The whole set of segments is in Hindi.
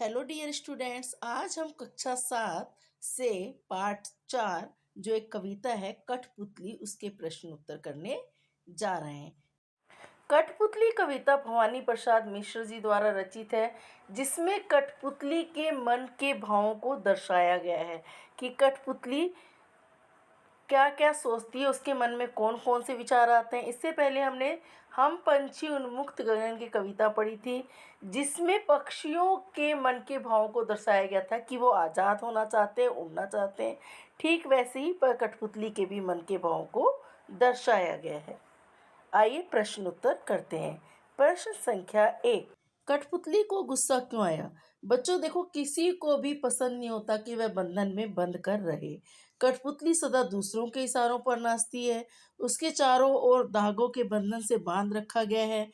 हेलो डियर स्टूडेंट्स, आज हम कक्षा 7 से पाठ 4 जो एक कविता है कठपुतली उसके प्रश्न उत्तर करने जा रहे हैं। कठपुतली कविता भवानी प्रसाद मिश्र जी द्वारा रचित है, जिसमें कठपुतली के मन के भावों को दर्शाया गया है कि कठपुतली क्या क्या सोचती है, उसके मन में कौन कौन से विचार आते हैं। इससे पहले हमने हम पंछी उन्मुक्त गगन की कविता पढ़ी थी, जिसमें पक्षियों के मन के भावों को दर्शाया गया था कि वो आज़ाद होना चाहते हैं, उड़ना चाहते हैं। ठीक वैसे ही पर कठपुतली के भी मन के भावों को दर्शाया गया है। आइए प्रश्न उत्तर करते हैं। प्रश्न संख्या 1, कठपुतली को गुस्सा क्यों आया? बच्चों देखो, किसी को भी पसंद नहीं होता कि वह बंधन में बंद कर रहे। कठपुतली सदा दूसरों के इशारों पर नाचती है। उसके चारों ओर धागों के बंधन से बांध रखा गया है।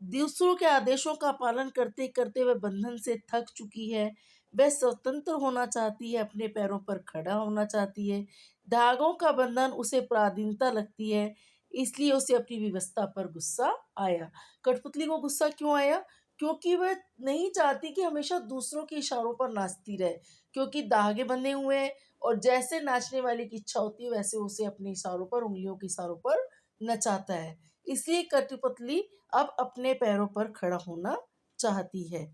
दूसरों के आदेशों का पालन करते करते वह बंधन से थक चुकी है। वह स्वतंत्र होना चाहती है, अपने पैरों पर खड़ा होना चाहती है। धागों का बंधन उसे पराधीनता लगती है, इसलिए उसे अपनी व्यवस्था पर गुस्सा आया। कठपुतली को गुस्सा क्यों आया? क्योंकि वह नहीं चाहती कि हमेशा दूसरों के इशारों पर नाचती रहे, क्योंकि धागे बंधे हुए हैं और जैसे नाचने वाले की इच्छा होती है वैसे उसे अपने इशारों पर, उंगलियों के इशारों पर नचाता है। इसलिए कठपुतली अब अपने पैरों पर खड़ा होना चाहती है।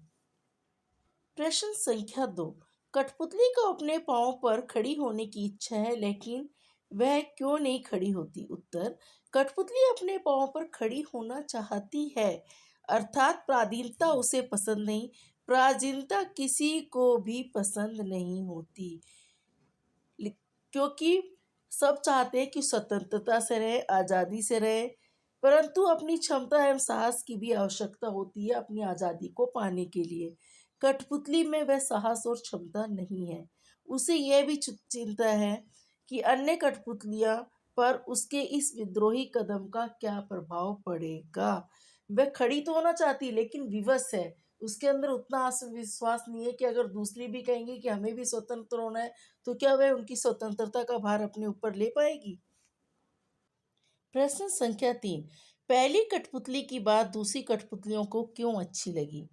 प्रश्न संख्या 2, कठपुतली को अपने पांव पर खड़ी होने की इच्छा है, लेकिन वह क्यों नहीं खड़ी होती? उत्तर, कठपुतली अपने पांव पर खड़ी होना चाहती है, अर्थात प्राधीनता उसे पसंद नहीं। प्राधीनता किसी को भी पसंद नहीं होती, क्योंकि सब चाहते हैं कि स्वतंत्रता से रहे, आज़ादी से रहे, परंतु अपनी क्षमता एवं साहस की भी आवश्यकता होती है अपनी आज़ादी को पाने के लिए। कठपुतली में वह साहस और क्षमता नहीं है। उसे यह भी चिंता है कि अन्य कठपुतलियां पर उसके इस विद्रोही कदम का क्या प्रभाव पड़ेगा। वह खड़ी तो होना चाहती है, लेकिन विवश है। उसके अंदर उतना आत्मविश्वास नहीं है कि अगर दूसरी भी कहेंगे कि हमें भी स्वतंत्र होना है, तो क्या वह उनकी स्वतंत्रता का भार अपने ऊपर ले पाएगी? प्रश्न संख्या 3, पहली कठपुतली की बात दूसरी कठपुतलियों को क्यों अच्छी लगी?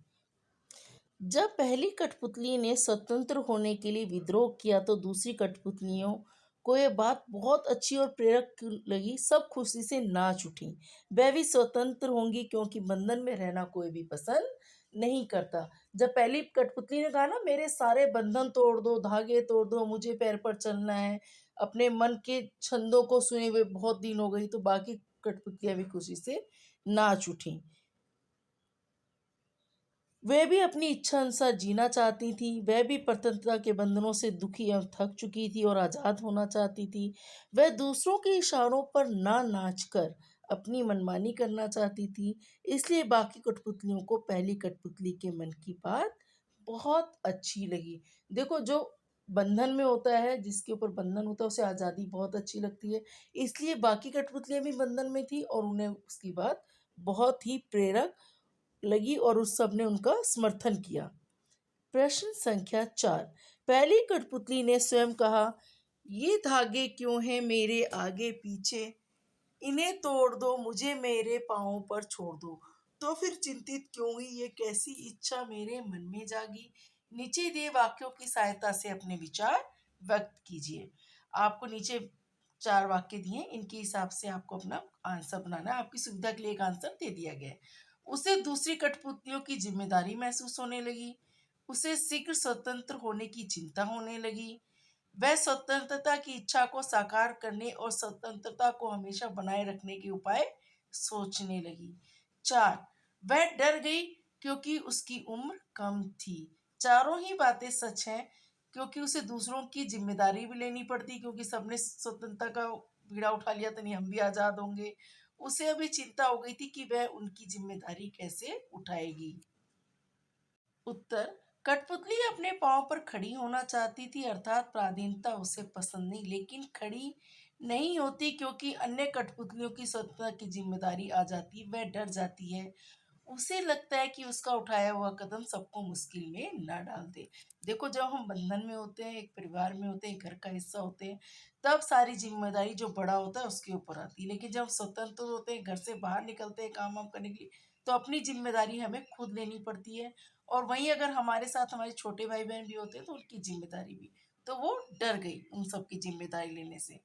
जब पहली कठपुतली ने स्वतंत्र होने के लिए विद्रोह किया तो दूसरी कठपुतलियों को यह बात बहुत अच्छी और प्रेरक लगी। सब खुशी से नाच उठी। वह भी स्वतंत्र होंगी, क्योंकि बंधन में रहना कोई भी पसंद नहीं करता। जब पहली कठपुतली ने कहा ना, मेरे सारे बंधन तोड़ दो, धागे तोड़ दो, मुझे पैर पर चलना है, अपने मन के छंदों को सुने हुए बहुत दिन हो गई, तो बाकी कठपुतलियां भी खुशी से नाच उठी। वह भी अपनी इच्छा अनुसार जीना चाहती थी। वह भी स्वतंत्रता के बंधनों से दुखी एवं थक चुकी थी और आज़ाद होना चाहती थी। वह दूसरों के इशारों पर ना नाचकर अपनी मनमानी करना चाहती थी। इसलिए बाकी कठपुतलियों को पहली कठपुतली के मन की बात बहुत अच्छी लगी। देखो, जो बंधन में होता है, जिसके ऊपर बंधन होता है, उसे आज़ादी बहुत अच्छी लगती है। इसलिए बाकी कठपुतलियां भी बंधन में थी और उन्हें उसकी बात बहुत ही प्रेरक लगी और उस सब ने उनका समर्थन किया। प्रश्न संख्या 4, पहली कठपुतली ने स्वयं कहा, ये धागे क्यों हैं मेरे आगे पीछे, इन्हें तोड़ दो, मुझे मेरे पाँव पर छोड़ दो। तो फिर चिंतित क्यों हुई, ये कैसी इच्छा मेरे मन में जागी। नीचे दिए वाक्यों की सहायता से अपने विचार व्यक्त कीजिए। आपको नीचे 4 वाक्य दिए, इनके हिसाब से आपको अपना आंसर बनाना है। आपकी सुविधा के लिए एक आंसर दे दिया गया है। उसे दूसरी कठपुतलियों की जिम्मेदारी महसूस होने लगी। उसे शीघ्र स्वतंत्र होने की चिंता होने लगी। वह स्वतंत्रता की इच्छा को साकार करने और स्वतंत्रता को हमेशा बनाए रखने के उपाय सोचने लगी। 4, वह डर गई क्योंकि उसकी उम्र कम थी। चारों ही बातें सच हैं, क्योंकि उसे दूसरों की जिम्मेदारी भी लेनी पड़ती, क्योंकि सबने स्वतंत्रता का बीड़ा उठा लिया तो नहीं हम भी आजाद होंगे। उसे अभी चिंता हो गई थी कि वह उनकी जिम्मेदारी कैसे उठाएगी। उत्तर, कठपुतली अपने पाँव पर खड़ी होना चाहती थी, अर्थात प्राधीनता उसे पसंद नहीं, लेकिन खड़ी नहीं होती क्योंकि अन्य कठपुतलियों की स्वतंत्रता की जिम्मेदारी आ जाती, वह डर जाती है। उसे लगता है कि उसका उठाया हुआ कदम सबको मुश्किल में ना डाल दे। देखो, जब हम बंधन में होते हैं, एक परिवार में होते हैं, एक घर का हिस्सा होते हैं, तब सारी जिम्मेदारी जो बड़ा होता है उसके ऊपर आती है। लेकिन जब हम स्वतंत्र होते हैं, घर से बाहर निकलते हैं काम वाम करने के लिए, तो अपनी जिम्मेदारी हमें खुद लेनी पड़ती है और वहीं अगर हमारे साथ हमारे छोटे भाई बहन भी होते तो उनकी जिम्मेदारी भी। तो वो डर गई उन सब की जिम्मेदारी लेने से।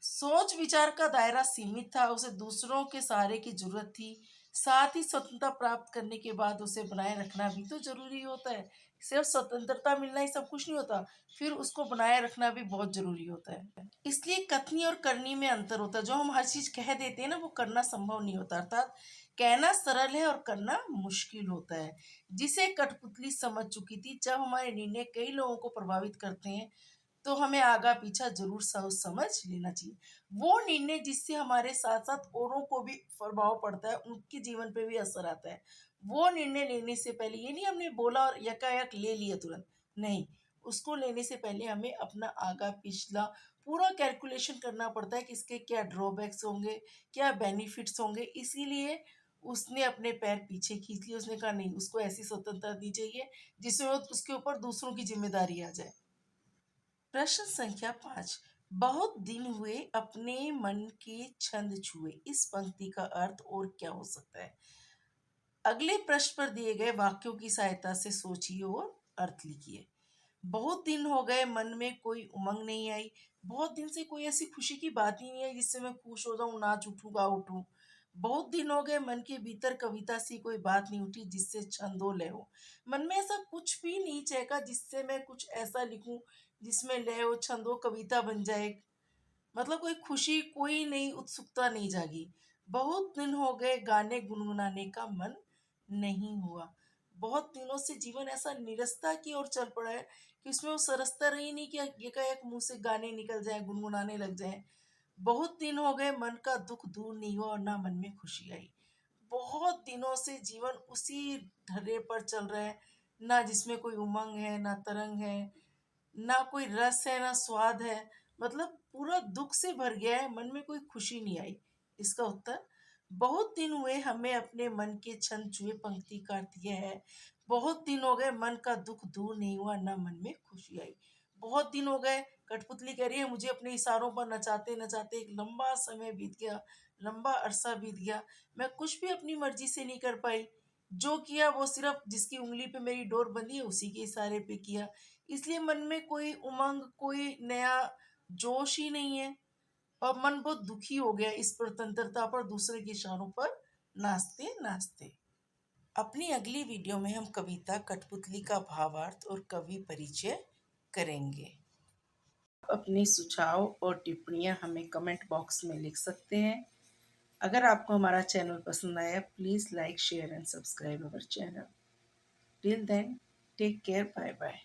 सोच विचार का दायरा सीमित था, उसे दूसरों के सहारे की जरूरत थी। साथ ही स्वतंत्रता प्राप्त करने के बाद उसे बनाए रखना भी तो जरूरी होता है। सिर्फ स्वतंत्रता मिलना ही सब कुछ नहीं होता, फिर उसको बनाए रखना भी बहुत जरूरी होता है। इसलिए कथनी और करनी में अंतर होता है। जो हम हर चीज कह देते हैं ना, वो करना संभव नहीं होता। अर्थात कहना सरल है और करना मुश्किल होता है। जिसे कठपुतली समझ चुकी थी, जब हमारे निर्णय कई लोगों को प्रभावित करते हैं तो हमें आगा पीछा जरूर सोच समझ लेना चाहिए। वो निर्णय जिससे हमारे साथ साथ औरों को भी प्रभाव पड़ता है, उनके जीवन पे भी असर आता है। वो निर्णय लेने से पहले ये नहीं हमने बोला और यकायक ले लिया तुरंत, नहीं। उसको लेने से पहले हमें अपना आगा पिछला पूरा कैलकुलेशन करना पड़ता है कि इसके क्या ड्रॉबैक्स होंगे, क्या बेनिफिट्स होंगे। इसीलिए उसने अपने पैर पीछे खींच लिए। उसने कहा नहीं, उसको ऐसी स्वतंत्रता दी चाहिए जिसमें उसके ऊपर दूसरों की जिम्मेदारी आ जाए। प्रश्न संख्या 5। बहुत दिन हुए अपने मन के छंद छुए, इस पंक्ति का अर्थ और क्या हो सकता है? अगले प्रश्न पर दिए गए वाक्यों की सहायता से सोचिए और अर्थ लिखिए। बहुत दिन हो गए मन में कोई उमंग नहीं आई। बहुत दिन से कोई ऐसी खुशी की बात ही नहीं आई जिससे मैं खुश हो जाऊं, नाच उठूं, गा उठूं। बहुत दिन हो गए मन के भीतर कविता सी कोई बात नहीं उठी जिससे छंदो लय हो। मन में ऐसा कुछ भी नहीं चहका जिससे मैं कुछ ऐसा लिखूं जिसमें लय हो, छंद हो, कविता बन जाए। मतलब कोई खुशी, कोई नई उत्सुकता नहीं जागी। बहुत दिन हो गए गाने गुनगुनाने का मन नहीं हुआ। बहुत दिनों से जीवन ऐसा निरस्ता की ओर चल पड़ा है कि उसमें वो सरसता रही नहीं कि एकाएक मुंह से गाने निकल जाए, गुनगुनाने लग जाए। बहुत दिन हो गए मन का दुख दूर नहीं हुआ और ना मन में खुशी आई। बहुत दिनों से जीवन उसी ढर्रे पर चल रहा है, ना जिसमें कोई उमंग है, ना तरंग है, ना कोई रस है, ना स्वाद है। मतलब पूरा दुख से भर गया है, मन में कोई खुशी नहीं आई। इसका उत्तर बहुत दिन हुए हमें अपने मन के छंद छुए पंक्ति का अर्थ यह है। बहुत दिन हो गए मन का दुख दूर नहीं हुआ, ना मन में खुशी आई। बहुत दिन हो गए, कठपुतली कह रही है, मुझे अपने इशारों पर नचाते नचाते एक लंबा समय बीत गया, लंबा अरसा बीत गया। मैं कुछ भी अपनी मर्जी से नहीं कर पाई। जो किया वो सिर्फ जिसकी उंगली पे मेरी डोर बंधी है उसी के इशारे पे किया। इसलिए मन में कोई उमंग, कोई नया जोश ही नहीं है और मन बहुत दुखी हो गया इस स्वतंत्रता पर, दूसरे के इशारों पर नाचते नाचते। अपनी अगली वीडियो में हम कविता कठपुतली का भावार्थ और कवि परिचय करेंगे। अपने सुझाव और टिप्पणियां हमें कमेंट बॉक्स में लिख सकते हैं। अगर आपको हमारा चैनल पसंद आया, please like, share and subscribe our channel. Till then, take care, bye bye.